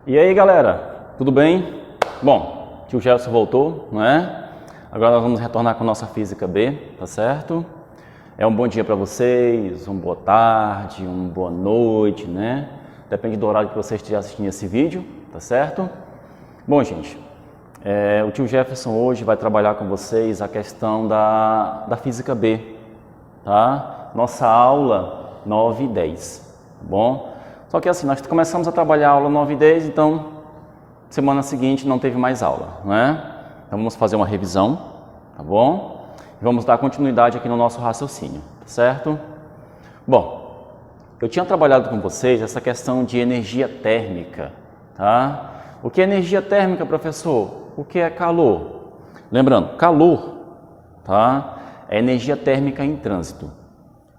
E aí, galera, tudo bem? Bom, tio Gerson voltou, não é? Agora nós vamos retornar com a nossa Física B, tá certo? É um bom dia para vocês, uma boa tarde, uma boa noite, né? Depende do horário que vocês estiverem assistindo esse vídeo, tá certo? Bom, gente, o tio Jefferson hoje vai trabalhar com vocês a questão da Física B, tá? Nossa aula 9 e 10, tá bom? Só que assim, nós começamos a trabalhar a aula 9 e 10, então semana seguinte não teve mais aula, não é? Então vamos fazer uma revisão, tá bom? E vamos dar continuidade aqui no nosso raciocínio, tá certo? Bom, eu tinha trabalhado com vocês essa questão de energia térmica, tá? O que é energia térmica, professor? O que é calor? Lembrando, calor, tá? É energia térmica em trânsito.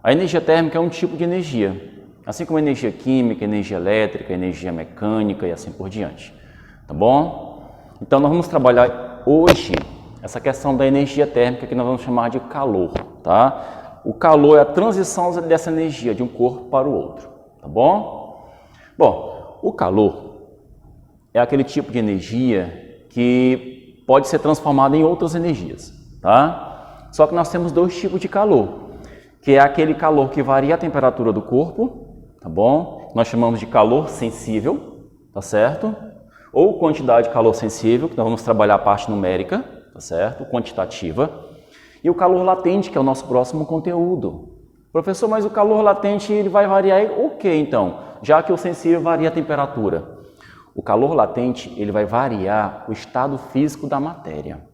A energia térmica é um tipo de energia, assim como energia química, energia elétrica, energia mecânica e assim por diante, tá bom? Então nós vamos trabalhar hoje essa questão da energia térmica que nós vamos chamar de calor, tá? O calor é a transição dessa energia de um corpo para o outro, tá bom? Bom, o calor é aquele tipo de energia que pode ser transformado em outras energias, tá? Só que nós temos dois tipos de calor, que é aquele calor que varia a temperatura do corpo, tá bom? Nós chamamos de calor sensível, tá certo? Ou quantidade de calor sensível, que nós vamos trabalhar a parte numérica, tá certo? Quantitativa. E o calor latente, que é o nosso próximo conteúdo. Professor, mas o calor latente ele vai variar o quê então? Já que o sensível varia a temperatura. O calor latente ele vai variar o estado físico da matéria.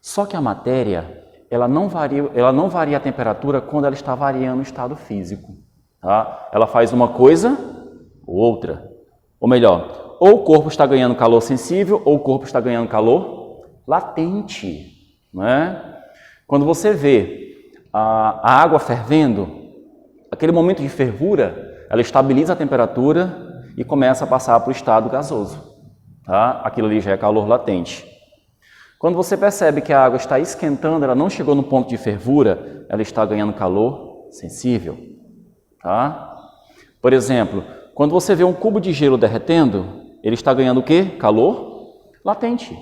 Só que a matéria ela não varia a temperatura quando ela está variando o estado físico. Tá? Ela faz uma coisa ou outra. Ou melhor, ou o corpo está ganhando calor sensível ou o corpo está ganhando calor latente. Não é? Quando você vê a água fervendo, aquele momento de fervura, ela estabiliza a temperatura e começa a passar para o estado gasoso. Tá? Aquilo ali já é calor latente. Quando você percebe que a água está esquentando, ela não chegou no ponto de fervura, ela está ganhando calor sensível. Tá? Por exemplo, quando você vê um cubo de gelo derretendo, ele está ganhando o quê? Calor latente.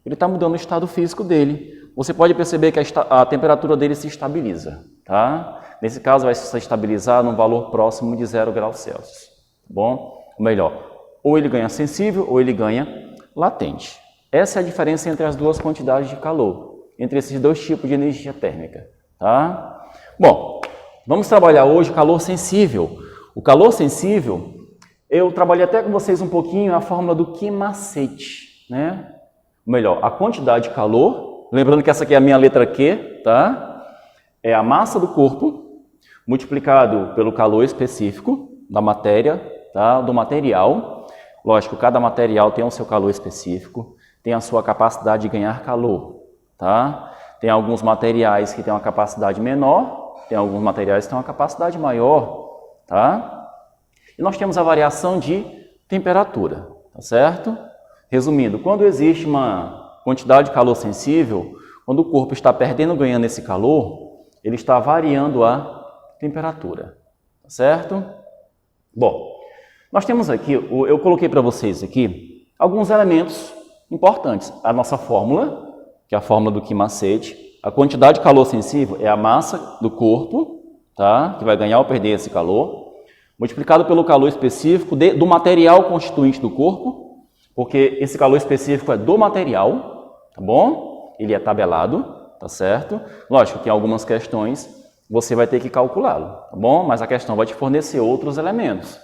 Ele está mudando o estado físico dele. Você pode perceber que a temperatura dele se estabiliza. Tá? Nesse caso, vai se estabilizar num valor próximo de 0 graus Celsius. Tá bom? Ou melhor, ou ele ganha sensível ou ele ganha latente. Essa é a diferença entre as duas quantidades de calor, entre esses dois tipos de energia térmica. Tá? Bom, vamos trabalhar hoje o calor sensível. O calor sensível, eu trabalhei até com vocês um pouquinho a fórmula do Q-macete, né? Ou melhor, a quantidade de calor, lembrando que essa aqui é a minha letra Q, tá? É a massa do corpo multiplicado pelo calor específico da matéria, tá? Do material. Lógico, cada material tem o seu calor específico, tem a sua capacidade de ganhar calor, tá? Tem alguns materiais que têm uma capacidade menor, tem alguns materiais que têm uma capacidade maior, tá? E nós temos a variação de temperatura, tá certo? Resumindo, quando existe uma quantidade de calor sensível, quando o corpo está perdendo ou ganhando esse calor, ele está variando a temperatura, tá certo? Bom, nós temos aqui, eu coloquei para vocês aqui, alguns elementos importantes. A nossa fórmula, que é a fórmula do Q-macete, a quantidade de calor sensível é a massa do corpo, tá? Que vai ganhar ou perder esse calor, multiplicado pelo calor específico do material constituinte do corpo, porque esse calor específico é do material, tá bom? Ele é tabelado, tá certo? Lógico que em algumas questões você vai ter que calculá-lo, tá bom? Mas a questão vai te fornecer outros elementos.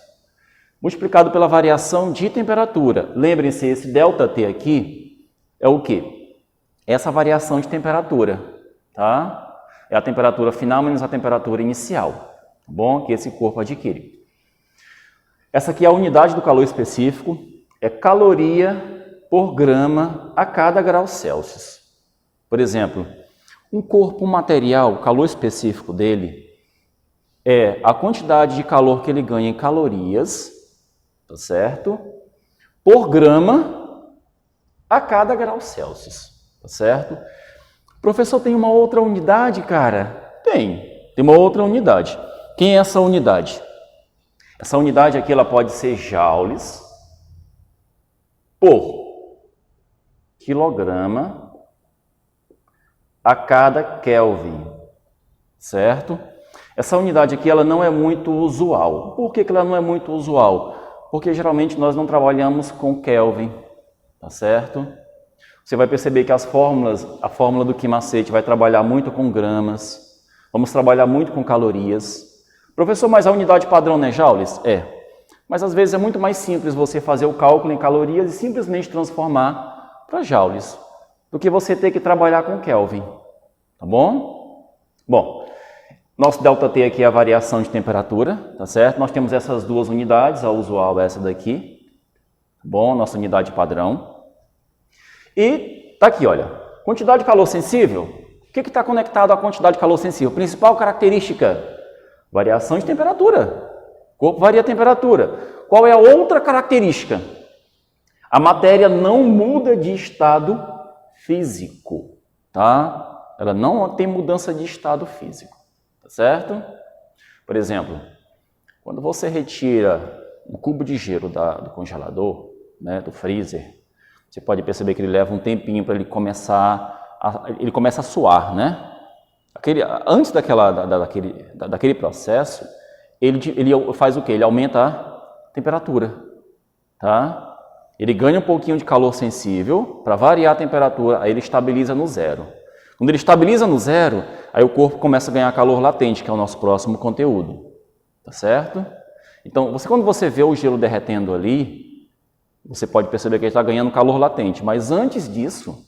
Multiplicado pela variação de temperatura. Lembrem-se, esse ΔT aqui é o quê? Essa variação de temperatura, tá? É a temperatura final menos a temperatura inicial, tá bom? Que esse corpo adquire. Essa aqui é a unidade do calor específico, é caloria por grama a cada grau Celsius. Por exemplo, um corpo material, o calor específico dele é a quantidade de calor que ele ganha em calorias, tá certo? Por grama a cada grau Celsius, tá certo? Professor, tem uma outra unidade, cara? Tem uma outra unidade. Quem é essa unidade? Essa unidade aqui ela pode ser joules, por quilograma a cada Kelvin, certo? Essa unidade aqui ela não é muito usual. Por que ela não é muito usual? Porque geralmente nós não trabalhamos com Kelvin, tá certo? Você vai perceber que as fórmulas, a fórmula do Ki-macete vai trabalhar muito com gramas, vamos trabalhar muito com calorias. Professor, mas a unidade padrão não é joules? É. Mas às vezes é muito mais simples você fazer o cálculo em calorias e simplesmente transformar para joules, do que você ter que trabalhar com Kelvin, tá bom? Bom, nosso ΔT aqui é a variação de temperatura, tá certo? Nós temos essas duas unidades, a usual é essa daqui, tá bom? Nossa unidade padrão. E tá aqui, olha, quantidade de calor sensível. O que está conectado à quantidade de calor sensível? Principal característica, variação de temperatura. O corpo varia a temperatura. Qual é a outra característica? A matéria não muda de estado físico, tá? Ela não tem mudança de estado físico, tá certo? Por exemplo, quando você retira um cubo de gelo do congelador, né, do freezer, você pode perceber que ele leva um tempinho para ele começar a suar, né? Antes daquele processo, ele faz o quê? Ele aumenta a temperatura, tá? Ele ganha um pouquinho de calor sensível para variar a temperatura, aí ele estabiliza no zero. Quando ele estabiliza no zero, aí o corpo começa a ganhar calor latente, que é o nosso próximo conteúdo, tá certo? Então, quando você vê o gelo derretendo ali, você pode perceber que ele está ganhando calor latente, mas antes disso,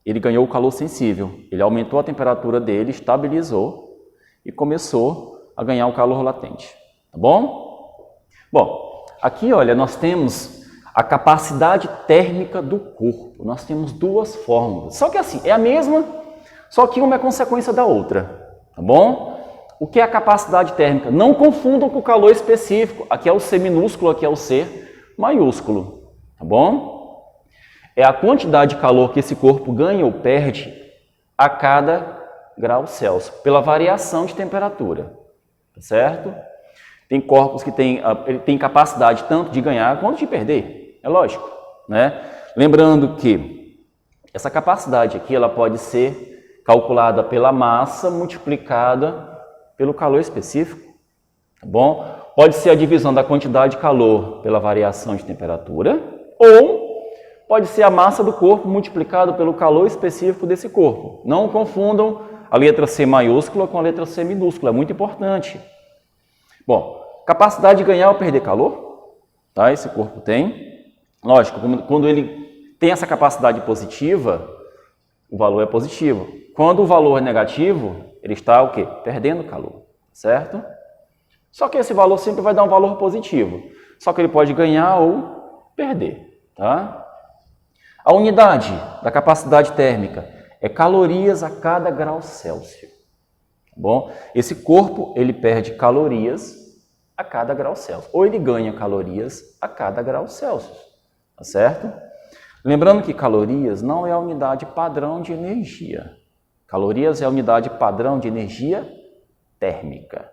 ele ganhou o calor sensível. Ele aumentou a temperatura dele, estabilizou e começou a ganhar o calor latente. Tá bom? Bom, aqui, olha, nós temos a capacidade térmica do corpo. Nós temos duas fórmulas. Só que assim, é a mesma, só que uma é consequência da outra. Tá bom? O que é a capacidade térmica? Não confundam com o calor específico. Aqui é o C minúsculo, aqui é o C maiúsculo. Tá bom? É a quantidade de calor que esse corpo ganha ou perde a cada grau Celsius, pela variação de temperatura, tá certo? Tem corpos que têm capacidade tanto de ganhar quanto de perder, é lógico, né? Lembrando que essa capacidade aqui ela pode ser calculada pela massa multiplicada pelo calor específico, tá bom? Pode ser a divisão da quantidade de calor pela variação de temperatura, ou pode ser a massa do corpo multiplicado pelo calor específico desse corpo. Não confundam a letra C maiúscula com a letra C minúscula, é muito importante. Bom, capacidade de ganhar ou perder calor, tá? Esse corpo tem. Lógico, quando ele tem essa capacidade positiva, o valor é positivo. Quando o valor é negativo, ele está o quê? Perdendo calor, certo? Só que esse valor sempre vai dar um valor positivo. Só que ele pode ganhar ou perder, tá? A unidade da capacidade térmica é calorias a cada grau Celsius. Bom, esse corpo ele perde calorias a cada grau Celsius, ou ele ganha calorias a cada grau Celsius, tá certo? Lembrando que calorias não é a unidade padrão de energia. Calorias é a unidade padrão de energia térmica,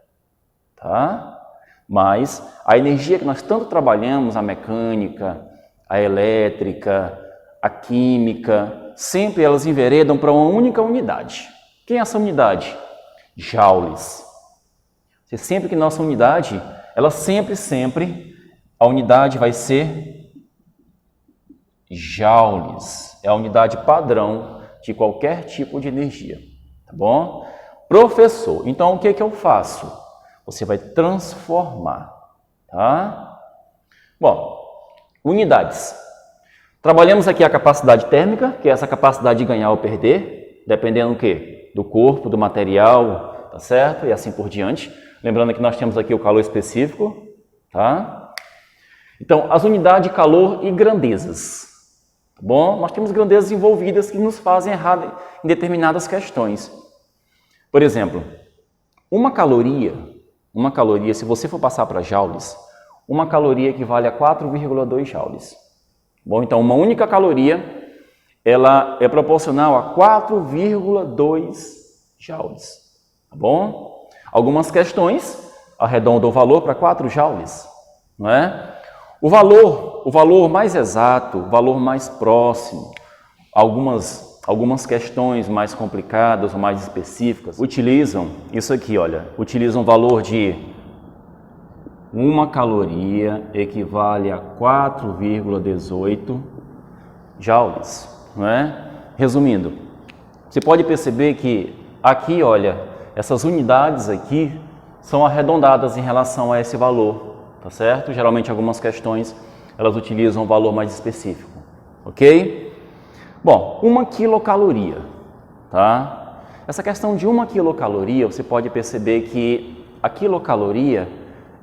tá? Mas a energia que nós tanto trabalhamos, a mecânica, a elétrica, a química, sempre elas enveredam para uma única unidade. Quem é essa unidade? Joules. Sempre que nossa unidade, ela sempre, a unidade vai ser joules. É a unidade padrão de qualquer tipo de energia, tá bom? Professor, então o que eu faço? Você vai transformar, tá? Bom, unidades. Trabalhamos aqui a capacidade térmica, que é essa capacidade de ganhar ou perder, dependendo do quê? Do corpo, do material, tá certo? E assim por diante. Lembrando que nós temos aqui o calor específico, tá? Então, as unidades de calor e grandezas, tá bom? Nós temos grandezas envolvidas que nos fazem errar em determinadas questões. Por exemplo, uma caloria, se você for passar para joules, uma caloria equivale a 4,2 joules. Bom, então uma única caloria, ela é proporcional a 4,2 joules, tá bom? Algumas questões arredondam o valor para 4 joules, não é? O valor mais exato, o valor mais próximo, algumas questões mais complicadas ou mais específicas utilizam isso aqui, olha, utilizam o valor de 1 caloria equivale a 4,18 joules, não é? Resumindo, você pode perceber que aqui, olha, essas unidades aqui são arredondadas em relação a esse valor, tá certo? Geralmente algumas questões elas utilizam um valor mais específico, ok? Bom, 1 quilocaloria, tá? Essa questão de 1 quilocaloria, você pode perceber que a quilocaloria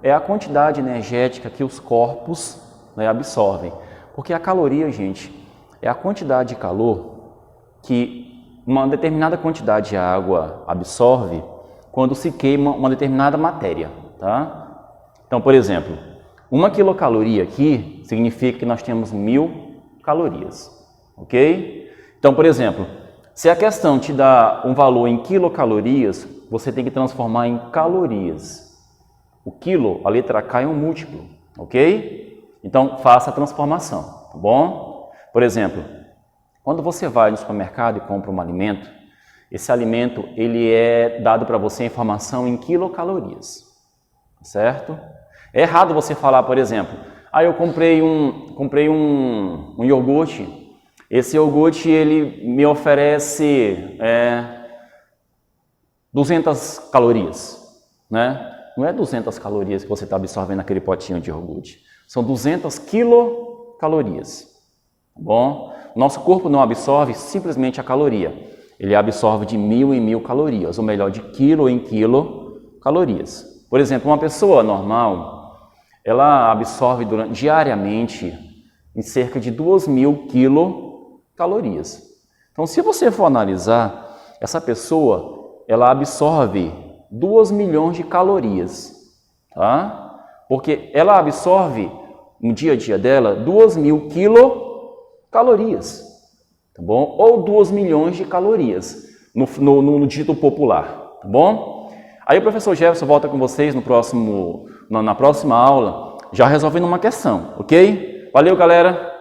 é a quantidade energética que os corpos, né, absorvem. Porque a caloria, gente, é a quantidade de calor que uma determinada quantidade de água absorve quando se queima uma determinada matéria, tá? Então, por exemplo, 1 quilocaloria aqui significa que nós temos 1000 calorias, ok? Então, por exemplo, se a questão te dá um valor em quilocalorias, você tem que transformar em calorias. O quilo, a letra K é um múltiplo, ok? Então, faça a transformação, tá bom? Por exemplo, quando você vai no supermercado e compra um alimento, esse alimento ele é dado para você a informação em quilocalorias, certo? É errado você falar, por exemplo, eu comprei um iogurte, esse iogurte ele me oferece 200 calorias, né? Não é 200 calorias que você está absorvendo naquele potinho de iogurte, são 200 quilocalorias, tá bom? Nosso corpo não absorve simplesmente a caloria, ele absorve de 1000 em 1000 calorias, ou melhor, de quilo em quilocalorias. Por exemplo, uma pessoa normal, ela absorve diariamente em cerca de 2000 quilocalorias. Então, se você for analisar, essa pessoa, ela absorve 2 milhões de calorias, tá? Porque ela absorve no dia a dia dela 2000 quilocalorias, tá bom? Ou 2 milhões de calorias no dito popular, tá bom? Aí o professor Jefferson volta com vocês na próxima aula, já resolvendo uma questão, ok? Valeu, galera!